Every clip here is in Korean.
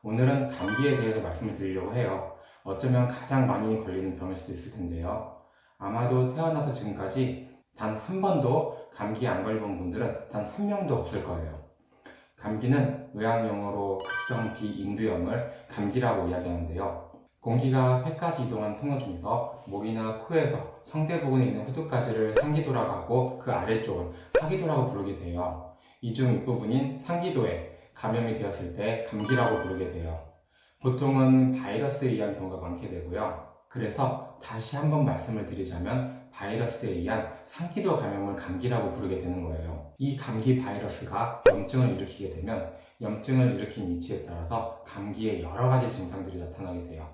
오늘은 감기에 대해서 말씀을 드리려고 해요. 어쩌면 가장 많이 걸리는 병일 수도 있을 텐데요. 아마도 태어나서 지금까지 단 한 번도 감기에 안 걸려본 분들은 단 한 명도 없을 거예요. 감기는 의학용어로 급성 비인두염을 감기라고 이야기하는데요. 공기가 폐까지 이동하는 통로 중에서 목이나 코에서 성대 부근에 있는 후두까지를 상기도라고 하고 그 아래쪽은 하기도라고 부르게 돼요. 이 중 윗부분인 상기도에 감염이 되었을 때 감기라고 부르게 돼요. 보통은 바이러스에 의한 경우가 많게 되고요. 그래서 다시 한번 말씀을 드리자면 바이러스에 의한 상기도 감염을 감기라고 부르게 되는 거예요. 이 감기 바이러스가 염증을 일으키게 되면 염증을 일으킨 위치에 따라서 감기의 여러 가지 증상들이 나타나게 돼요.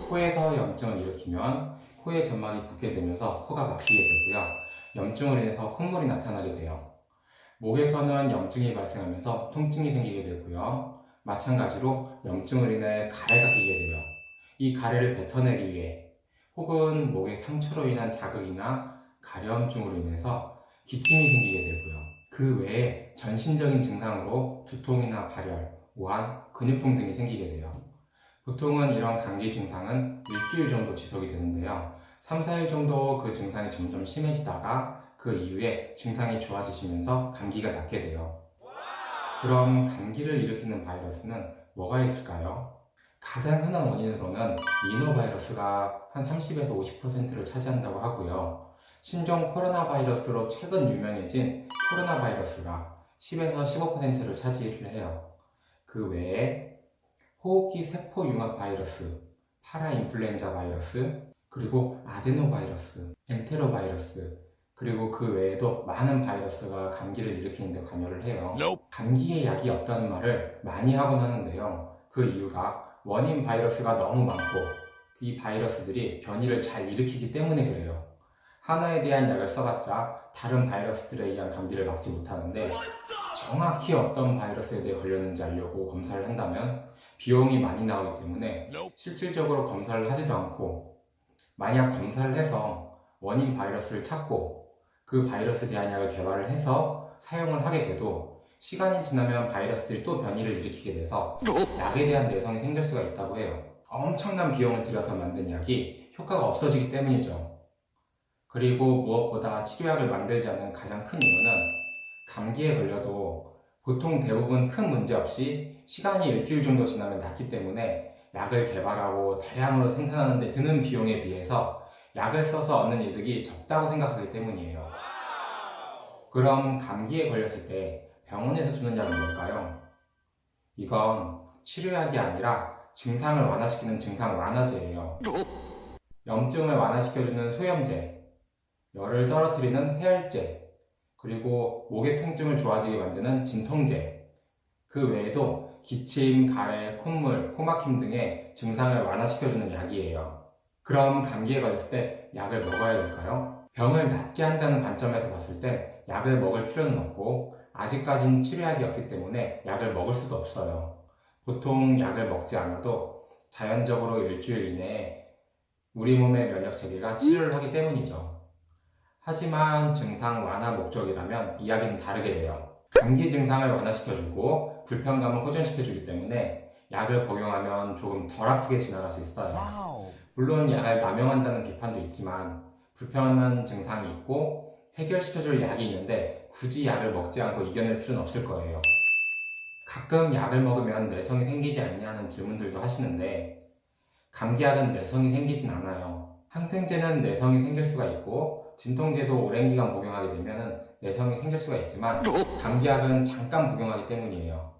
코에서 염증을 일으키면 코의 점막이 붓게 되면서 코가 막히게 되고요. 염증으로 인해서 콧물이 나타나게 돼요. 목에서는 염증이 발생하면서 통증이 생기게 되고요. 마찬가지로 염증으로 인해 가래가 끼게 돼요. 이 가래를 뱉어내기 위해 혹은 목의 상처로 인한 자극이나 가려움증으로 인해서 기침이 생기게 되고요. 그 외에 전신적인 증상으로 두통이나 발열, 오한, 근육통 등이 생기게 돼요. 보통은 이런 감기 증상은 일주일 정도 지속이 되는데요. 3, 4일 정도 그 증상이 점점 심해지다가 그 이후에 증상이 좋아지시면서 감기가 낫게 돼요. 그럼 감기를 일으키는 바이러스는 뭐가 있을까요? 가장 흔한 원인으로는 리노바이러스가 한 30에서 50%를 차지한다고 하고요. 신종 코로나 바이러스로 최근 유명해진 코로나 바이러스가 10에서 15%를 차지를 해요. 그 외에 호흡기 세포 융합 바이러스, 파라인플루엔자 바이러스, 그리고 아데노바이러스, 엔테로바이러스, 그리고 그 외에도 많은 바이러스가 감기를 일으키는 데 관여를 해요. 감기에 약이 없다는 말을 많이 하곤 하는데요. 그 이유가 원인 바이러스가 너무 많고 이 바이러스들이 변이를 잘 일으키기 때문에 그래요. 하나에 대한 약을 써봤자 다른 바이러스들에 의한 감기를 막지 못하는데 정확히 어떤 바이러스에 대해 걸렸는지 알려고 검사를 한다면 비용이 많이 나오기 때문에 실질적으로 검사를 하지도 않고 만약 검사를 해서 원인 바이러스를 찾고 그 바이러스에 대한 약을 개발을 해서 사용을 하게 돼도 시간이 지나면 바이러스들이 또 변이를 일으키게 돼서 약에 대한 내성이 생길 수가 있다고 해요. 엄청난 비용을 들여서 만든 약이 효과가 없어지기 때문이죠. 그리고 무엇보다 치료약을 만들지 않는 가장 큰 이유는 감기에 걸려도 보통 대부분 큰 문제 없이 시간이 일주일 정도 지나면 낫기 때문에 약을 개발하고 대량으로 생산하는 데 드는 비용에 비해서 약을 써서 얻는 이득이 적다고 생각하기 때문이에요. 그럼 감기에 걸렸을 때 병원에서 주는 약은 뭘까요? 이건 치료약이 아니라 증상을 완화시키는 증상 완화제예요. 염증을 완화시켜주는 소염제, 열을 떨어뜨리는 해열제, 그리고 목의 통증을 좋아지게 만드는 진통제, 그 외에도 기침, 가래, 콧물, 코막힘 등의 증상을 완화시켜주는 약이에요. 그럼 감기에 걸렸을 때 약을 먹어야 될까요? 병을 낫게 한다는 관점에서 봤을 때 약을 먹을 필요는 없고 아직까진 치료약이 없기 때문에 약을 먹을 수도 없어요. 보통 약을 먹지 않아도 자연적으로 일주일 이내에 우리 몸의 면역 체계가 치료를 하기 때문이죠. 하지만 증상 완화 목적이라면 이야기는 다르게 돼요. 감기 증상을 완화시켜주고 불편감을 호전시켜주기 때문에 약을 복용하면 조금 덜 아프게 지나갈 수 있어요. 물론 약을 남용한다는 비판도 있지만 불편한 증상이 있고 해결시켜줄 약이 있는데 굳이 약을 먹지 않고 이겨낼 필요는 없을 거예요. 가끔 약을 먹으면 내성이 생기지 않냐는 질문들도 하시는데 감기약은 내성이 생기진 않아요. 항생제는 내성이 생길 수가 있고 진통제도 오랜 기간 복용하게 되면 내성이 생길 수가 있지만 감기약은 잠깐 복용하기 때문이에요.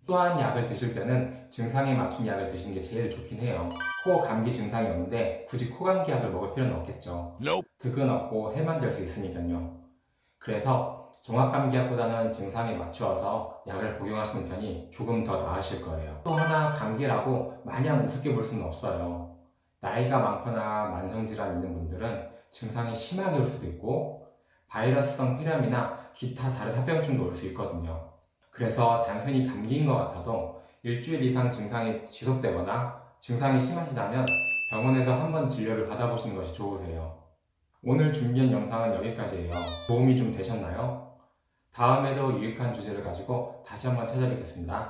또한 약을 드실 때는 증상에 맞춘 약을 드시는 게 제일 좋긴 해요. 코 감기 증상이 없는데 굳이 코감기약을 먹을 필요는 없겠죠. 득은 없고 해만 될 수 있으니까요. 그래서 종합감기약보다는 증상에 맞추어서 약을 복용하시는 편이 조금 더 나으실 거예요. 또 하나 감기라고 마냥 우습게 볼 수는 없어요. 나이가 많거나 만성질환 있는 분들은 증상이 심하게 올 수도 있고 바이러스성 폐렴이나 기타 다른 합병증도 올 수 있거든요. 그래서 단순히 감기인 것 같아도 일주일 이상 증상이 지속되거나 증상이 심하시다면 병원에서 한번 진료를 받아보시는 것이 좋으세요. 오늘 준비한 영상은 여기까지예요. 도움이 좀 되셨나요? 다음에도 유익한 주제를 가지고 다시 한번 찾아뵙겠습니다.